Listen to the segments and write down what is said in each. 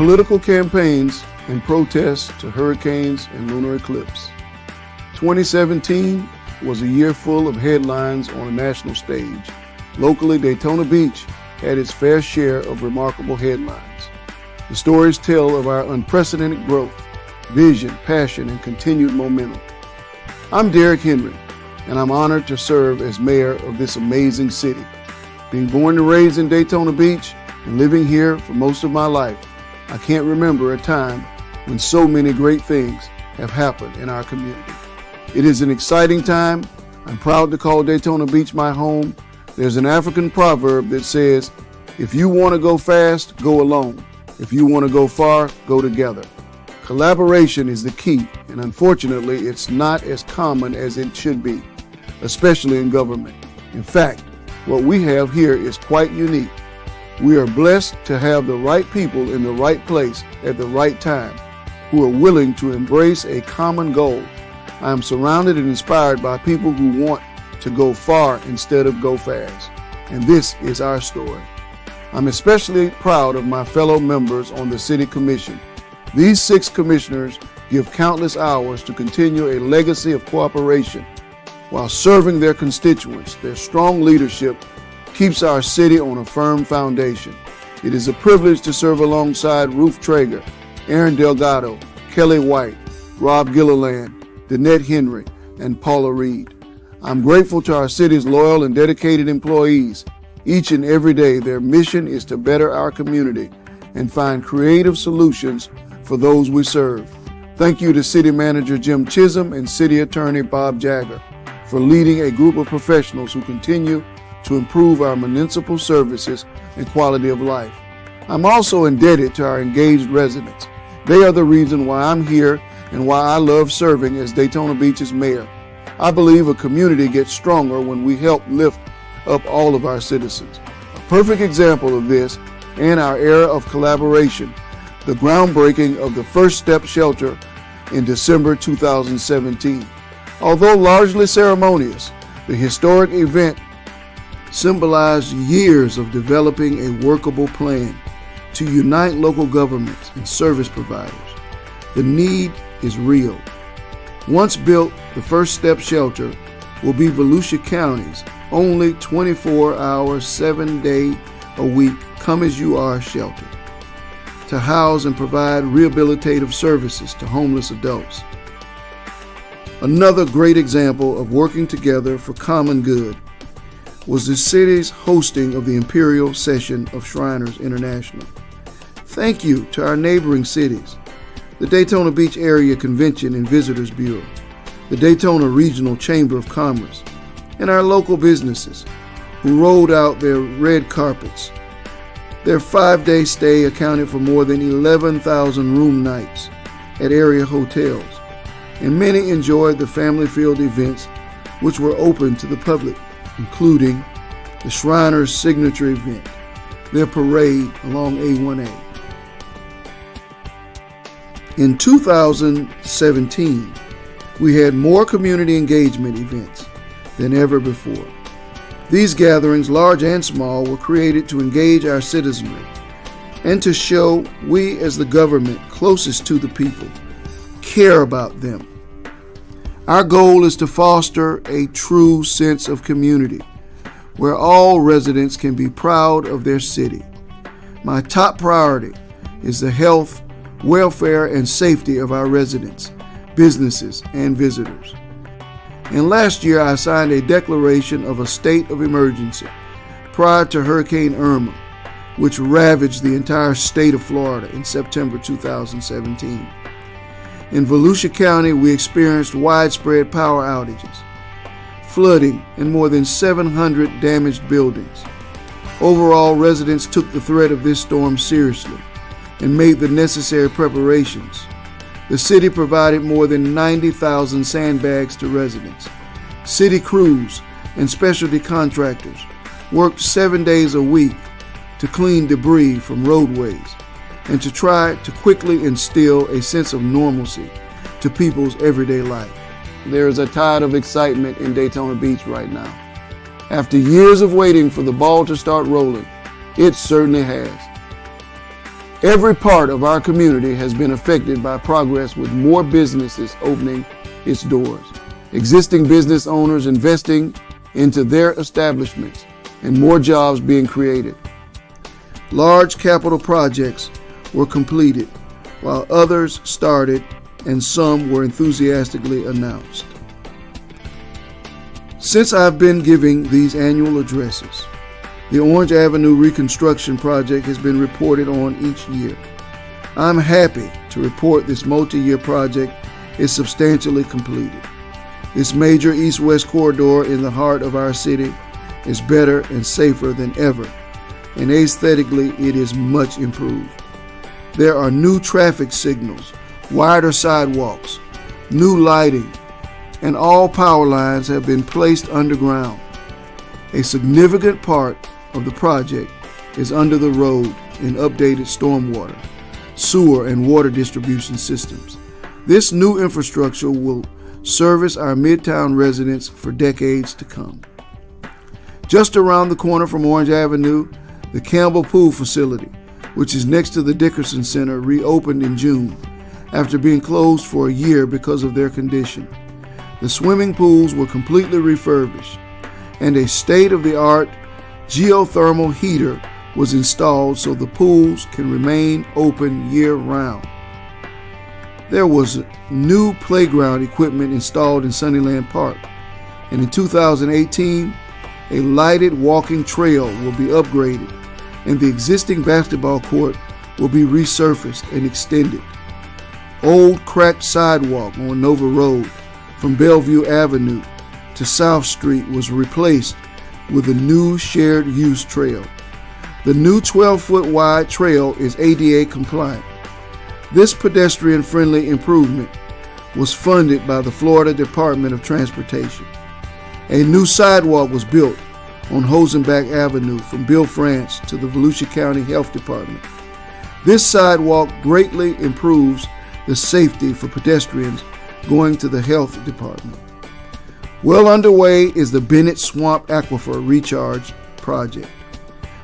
political campaigns and protests to hurricanes and lunar eclipse. 2017 was a year full of headlines on a national stage. Locally, Daytona Beach had its fair share of remarkable headlines. The stories tell of our unprecedented growth, vision, passion, and continued momentum. I'm Derek Henry, and I'm honored to serve as mayor of this amazing city. Being born and raised in Daytona Beach and living here for most of my life, I can't remember a time when so many great things have happened in our community. It is an exciting time. I'm proud to call Daytona Beach my home. There's an African proverb that says, if you want to go fast, go alone. If you want to go far, go together. Collaboration is the key, and unfortunately, it's not as common as it should be, especially in government. In fact, what we have here is quite unique. We are blessed to have the right people in the right place at the right time, who are willing to embrace a common goal. I am surrounded and inspired by people who want to go far instead of go fast. And this is our story. I'm especially proud of my fellow members on the City Commission. These 6 commissioners give countless hours to continue a legacy of cooperation while serving their constituents. Their strong leadership keeps our city on a firm foundation. It is a privilege to serve alongside Ruth Traeger, Aaron Delgado, Kelly White, Rob Gilliland, Danette Henry, and Paula Reed. I'm grateful to our city's loyal and dedicated employees. Each and every day, their mission is to better our community and find creative solutions for those we serve. Thank you to City Manager Jim Chisholm and City Attorney Bob Jagger for leading a group of professionals who continue to improve our municipal services and quality of life. I'm also indebted to our engaged residents. They are the reason why I'm here and why I love serving as Daytona Beach's mayor. I believe a community gets stronger when we help lift up all of our citizens. A perfect example of this and our era of collaboration, the groundbreaking of the First Step Shelter in December 2017. Although largely ceremonious, the historic event symbolized years of developing a workable plan to unite local governments and service providers. The need is real. Once built, the First Step Shelter will be Volusia County's only 24-hour, 7-day-a-week come-as-you-are shelter to house and provide rehabilitative services to homeless adults. Another great example of working together for common good was the city's hosting of the Imperial Session of Shriners International. Thank you to our neighboring cities, the Daytona Beach Area Convention and Visitors Bureau, the Daytona Regional Chamber of Commerce, and our local businesses who rolled out their red carpets. Their 5-day stay accounted for more than 11,000 room nights at area hotels, and many enjoyed the family-filled events which were open to the public, including the Shriners' signature event, their parade along A1A. In 2017, we had more community engagement events than ever before. These gatherings, large and small, were created to engage our citizenry and to show we, as the government closest to the people, care about them. Our goal is to foster a true sense of community where all residents can be proud of their city. My top priority is the health, welfare, and safety of our residents, businesses, and visitors. And last year, I signed a declaration of a state of emergency prior to Hurricane Irma, which ravaged the entire state of Florida in September 2017. In Volusia County, we experienced widespread power outages, flooding, and more than 700 damaged buildings. Overall, residents took the threat of this storm seriously and made the necessary preparations. The city provided more than 90,000 sandbags to residents. City crews and specialty contractors worked 7 days a week to clean debris from roadways and to try to quickly instill a sense of normalcy to people's everyday life. There is a tide of excitement in Daytona Beach right now. After years of waiting for the ball to start rolling, it certainly has. Every part of our community has been affected by progress, with more businesses opening its doors, existing business owners investing into their establishments, and more jobs being created. Large capital projects were completed, while others started and some were enthusiastically announced. Since I've been giving these annual addresses, the Orange Avenue Reconstruction Project has been reported on each year. I'm happy to report this multi-year project is substantially completed. This major east-west corridor in the heart of our city is better and safer than ever, and aesthetically it is much improved. There are new traffic signals, wider sidewalks, new lighting, and all power lines have been placed underground. A significant part of the project is under the road in updated stormwater, sewer, and water distribution systems. This new infrastructure will service our Midtown residents for decades to come. Just around the corner from Orange Avenue, the Campbell Pool Facility, which is next to the Dickerson Center, reopened in June after being closed for a year because of their condition. The swimming pools were completely refurbished, and a state-of-the-art geothermal heater was installed so the pools can remain open year-round. There was new playground equipment installed in Sunnyland Park, and in 2018, a lighted walking trail will be upgraded, and the existing basketball court will be resurfaced and extended. Old cracked sidewalk on Nova Road from Bellevue Avenue to South Street was replaced with a new shared use trail. The new 12-foot wide trail is ADA compliant. This pedestrian-friendly improvement was funded by the Florida Department of Transportation. A new sidewalk was built on Hosenbach Avenue from Bill France to the Volusia County Health Department. This sidewalk greatly improves the safety for pedestrians going to the health department. Well underway is the Bennett Swamp Aquifer Recharge Project,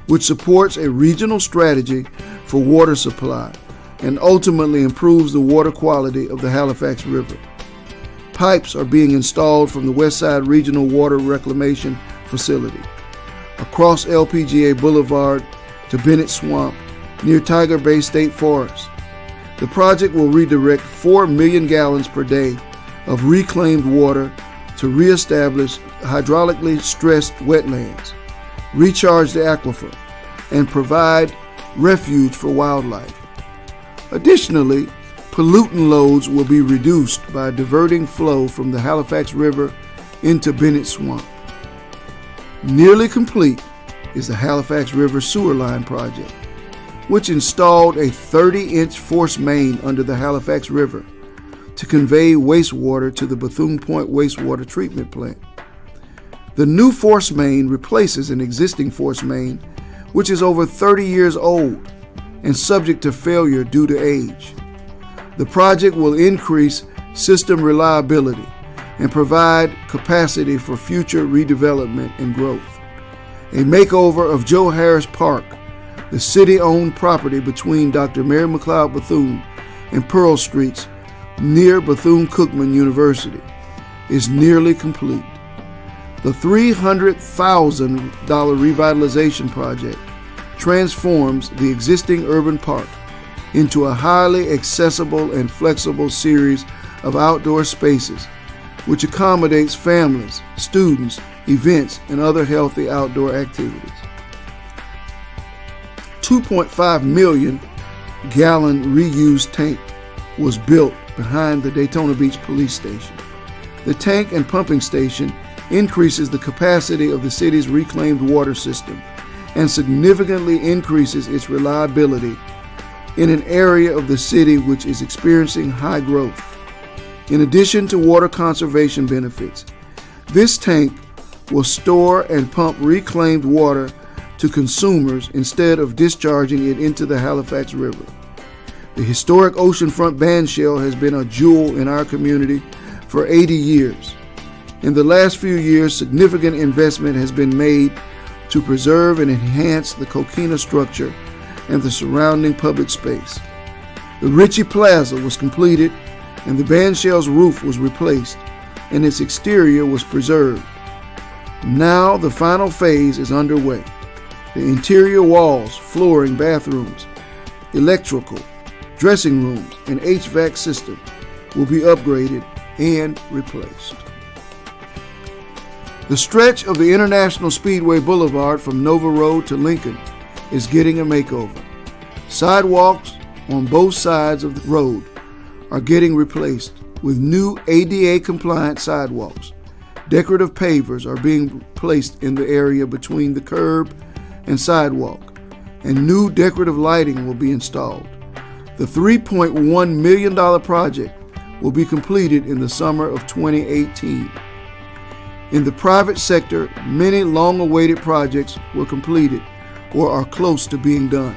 which supports a regional strategy for water supply and ultimately improves the water quality of the Halifax River. Pipes are being installed from the Westside Regional Water Reclamation Facility across LPGA Boulevard to Bennett Swamp near Tiger Bay State Forest. The project will redirect 4 million gallons per day of reclaimed water to reestablish hydraulically stressed wetlands, recharge the aquifer, and provide refuge for wildlife. Additionally, pollutant loads will be reduced by diverting flow from the Halifax River into Bennett Swamp. Nearly complete is the Halifax River Sewer Line Project, which installed a 30-inch force main under the Halifax River to convey wastewater to the Bethune Point Wastewater Treatment Plant. The new force main replaces an existing force main, which is over 30 years old and subject to failure due to age. The project will increase system reliability and provide capacity for future redevelopment and growth. A makeover of Joe Harris Park, the city-owned property between Dr. Mary McLeod Bethune and Pearl Streets near Bethune-Cookman University, is nearly complete. The $300,000 revitalization project transforms the existing urban park into a highly accessible and flexible series of outdoor spaces which accommodates families, students, events, and other healthy outdoor activities. 2.5 million gallon reused tank was built behind the Daytona Beach Police Station. The tank and pumping station increases the capacity of the city's reclaimed water system and significantly increases its reliability in an area of the city which is experiencing high growth. In addition to water conservation benefits, this tank will store and pump reclaimed water to consumers instead of discharging it into the Halifax River. The historic oceanfront bandshell has been a jewel in our community for 80 years. In the last few years, significant investment has been made to preserve and enhance the coquina structure and the surrounding public space. The Ritchie Plaza was completed and the bandshell's roof was replaced and its exterior was preserved. Now the final phase is underway. The interior walls, flooring, bathrooms, electrical, dressing rooms, and HVAC system will be upgraded and replaced. The stretch of the International Speedway Boulevard from Nova Road to Lincoln is getting a makeover. Sidewalks on both sides of the road are getting replaced with new ADA-compliant sidewalks. Decorative pavers are being placed in the area between the curb and sidewalk, and new decorative lighting will be installed. The $3.1 million project will be completed in the summer of 2018. In the private sector, many long-awaited projects were completed or are close to being done.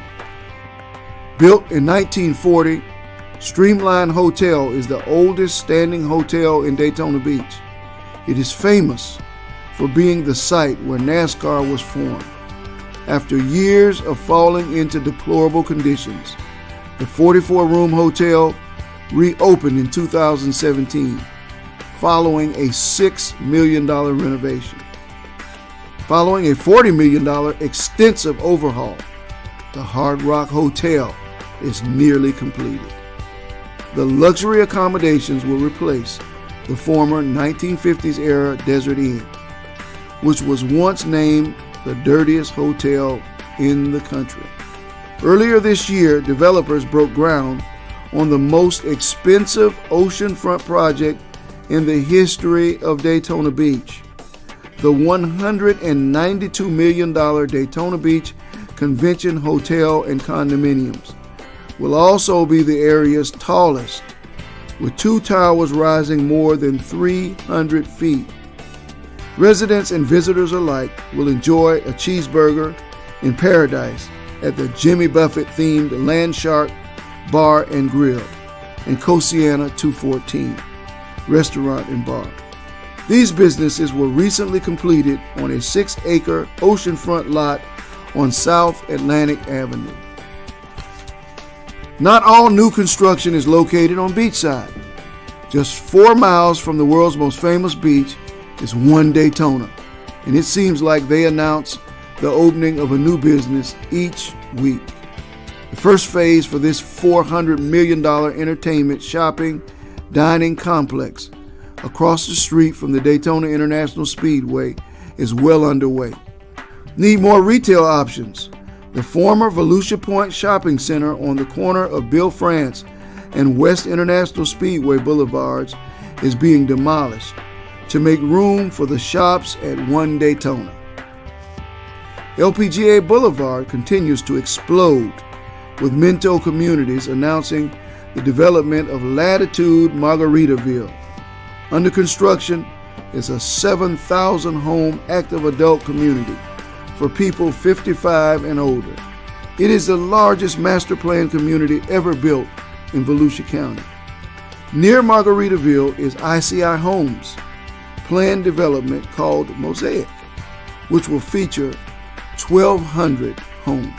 Built in 1940, Streamline Hotel is the oldest standing hotel in Daytona Beach. It is famous for being the site where NASCAR was formed. After years of falling into deplorable conditions, the 44-room hotel reopened in 2017, following a $6 million renovation. Following a $40 million extensive overhaul, the Hard Rock Hotel is nearly completed. The luxury accommodations will replace the former 1950s-era Desert Inn, which was once named the dirtiest hotel in the country. Earlier this year, developers broke ground on the most expensive oceanfront project in the history of Daytona Beach. The $192 million Daytona Beach Convention Hotel and Condominiums will also be the area's tallest, with 2 towers rising more than 300 feet. Residents and visitors alike will enjoy a cheeseburger in paradise at the Jimmy Buffett-themed Land Shark Bar and Grill and Cosiana 214 Restaurant and Bar. These businesses were recently completed on a 6-acre oceanfront lot on South Atlantic Avenue. Not all new construction is located on beachside. Just 4 miles from the world's most famous beach is one Daytona, and it seems like they announce the opening of a new business each week. The first phase for this $400 million entertainment, shopping, dining complex across the street from the Daytona International Speedway is well underway. Need more retail options? The former Volusia Point Shopping Center on the corner of Bill France and West International Speedway Boulevards is being demolished to make room for the shops at One Daytona. LPGA Boulevard continues to explode, with Minto Communities announcing the development of Latitude Margaritaville. Under construction is a 7,000-home active adult community for people 55 and older. It is the largest master plan community ever built in Volusia County. Near Margaritaville is ICI Homes, planned development called Mosaic, which will feature 1,200 homes.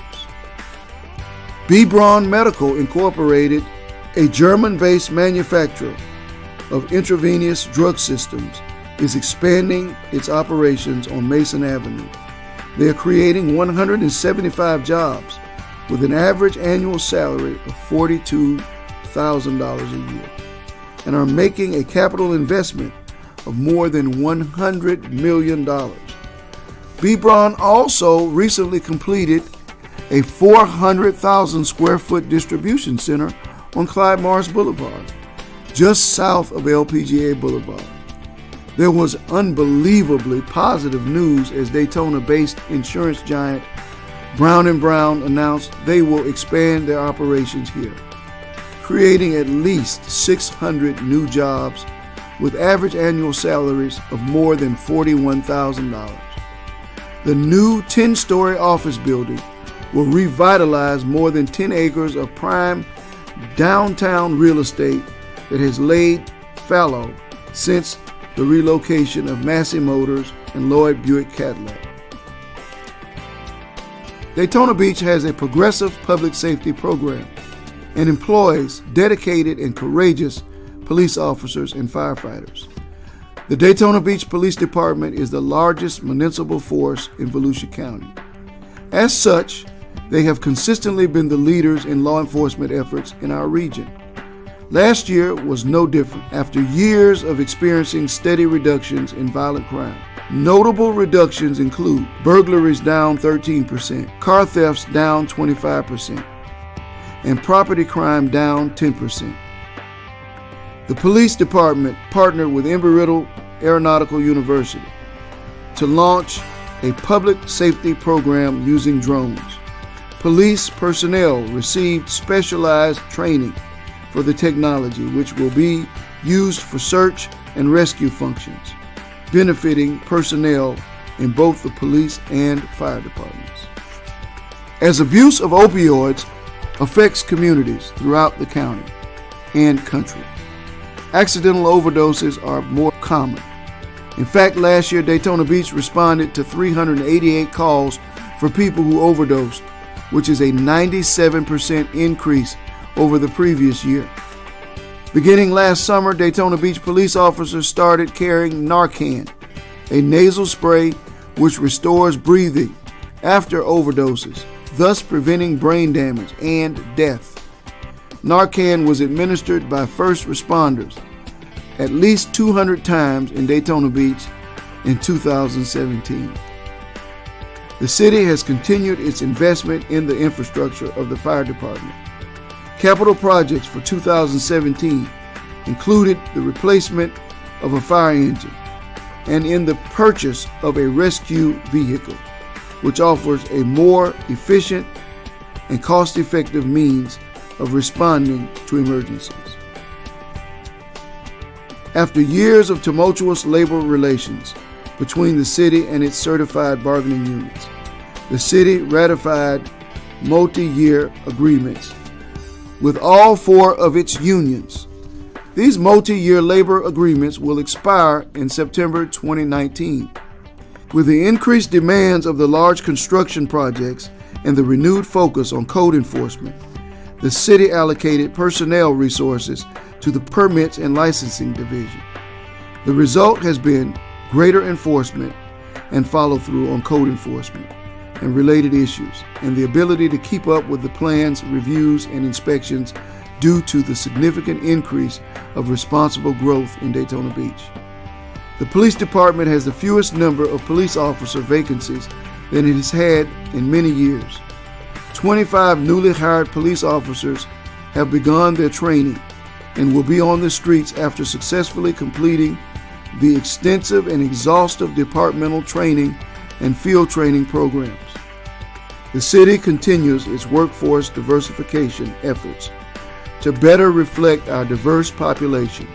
B. Braun Medical Incorporated, a German-based manufacturer of intravenous drug systems, is expanding its operations on Mason Avenue. They are creating 175 jobs with an average annual salary of $42,000 a year and are making a capital investment of more than $100 million. B. Braun also recently completed a 400,000 square foot distribution center on Clyde Morris Boulevard, just south of LPGA Boulevard. There was unbelievably positive news as Daytona-based insurance giant Brown & Brown announced they will expand their operations here, creating at least 600 new jobs with average annual salaries of more than $41,000. The new 10-story office building will revitalize more than 10 acres of prime downtown real estate that has laid fallow since the relocation of Massey Motors and Lloyd Buick Cadillac. Daytona Beach has a progressive public safety program and employs dedicated and courageous police officers and firefighters. The Daytona Beach Police Department is the largest municipal force in Volusia County. As such, they have consistently been the leaders in law enforcement efforts in our region. Last year was no different after years of experiencing steady reductions in violent crime. Notable reductions include burglaries down 13%, car thefts down 25%, and property crime down 10%. The police department partnered with Embry-Riddle Aeronautical University to launch a public safety program using drones. Police personnel received specialized training for the technology, which will be used for search and rescue functions, benefiting personnel in both the police and fire departments. As abuse of opioids affects communities throughout the county and country, accidental overdoses are more common. In fact, last year, Daytona Beach responded to 388 calls for people who overdosed, which is a 97% increase over the previous year. Beginning last summer, Daytona Beach police officers started carrying Narcan, a nasal spray which restores breathing after overdoses, thus preventing brain damage and death. Narcan was administered by first responders at least 200 times in Daytona Beach in 2017. The city has continued its investment in the infrastructure of the fire department. Capital projects for 2017 included the replacement of a fire engine and in the purchase of a rescue vehicle, which offers a more efficient and cost-effective means of responding to emergencies. After years of tumultuous labor relations between the city and its certified bargaining units, the city ratified multi-year agreements with all 4 of its unions. These multi-year labor agreements will expire in September 2019. With the increased demands of the large construction projects and the renewed focus on code enforcement, the city allocated personnel resources to the Permits and Licensing Division. The result has been greater enforcement and follow-through on code enforcement and related issues, and the ability to keep up with the plans, reviews, and inspections due to the significant increase of responsible growth in Daytona Beach. The police department has the fewest number of police officer vacancies than it has had in many years. 25 newly hired police officers have begun their training and will be on the streets after successfully completing the extensive and exhaustive departmental training and field training programs. The city continues its workforce diversification efforts to better reflect our diverse population.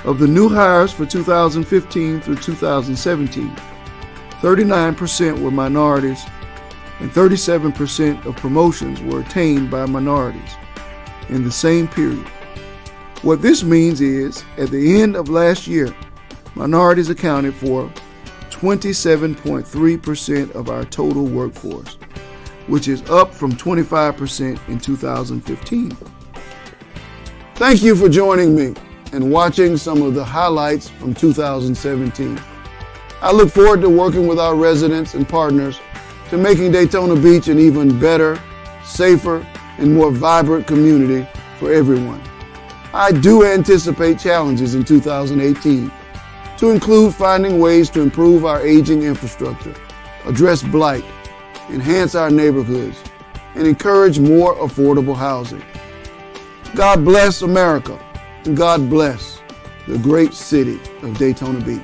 Of the new hires for 2015 through 2017, 39% were minorities and 37% of promotions were attained by minorities in the same period. What this means is, at the end of last year, minorities accounted for 27.3% of our total workforce, which is up from 25% in 2015. Thank you for joining me and watching some of the highlights from 2017. I look forward to working with our residents and partners to making Daytona Beach an even better, safer, and more vibrant community for everyone. I do anticipate challenges in 2018, to include finding ways to improve our aging infrastructure, address blight, enhance our neighborhoods, and encourage more affordable housing. God bless America, and God bless the great city of Daytona Beach.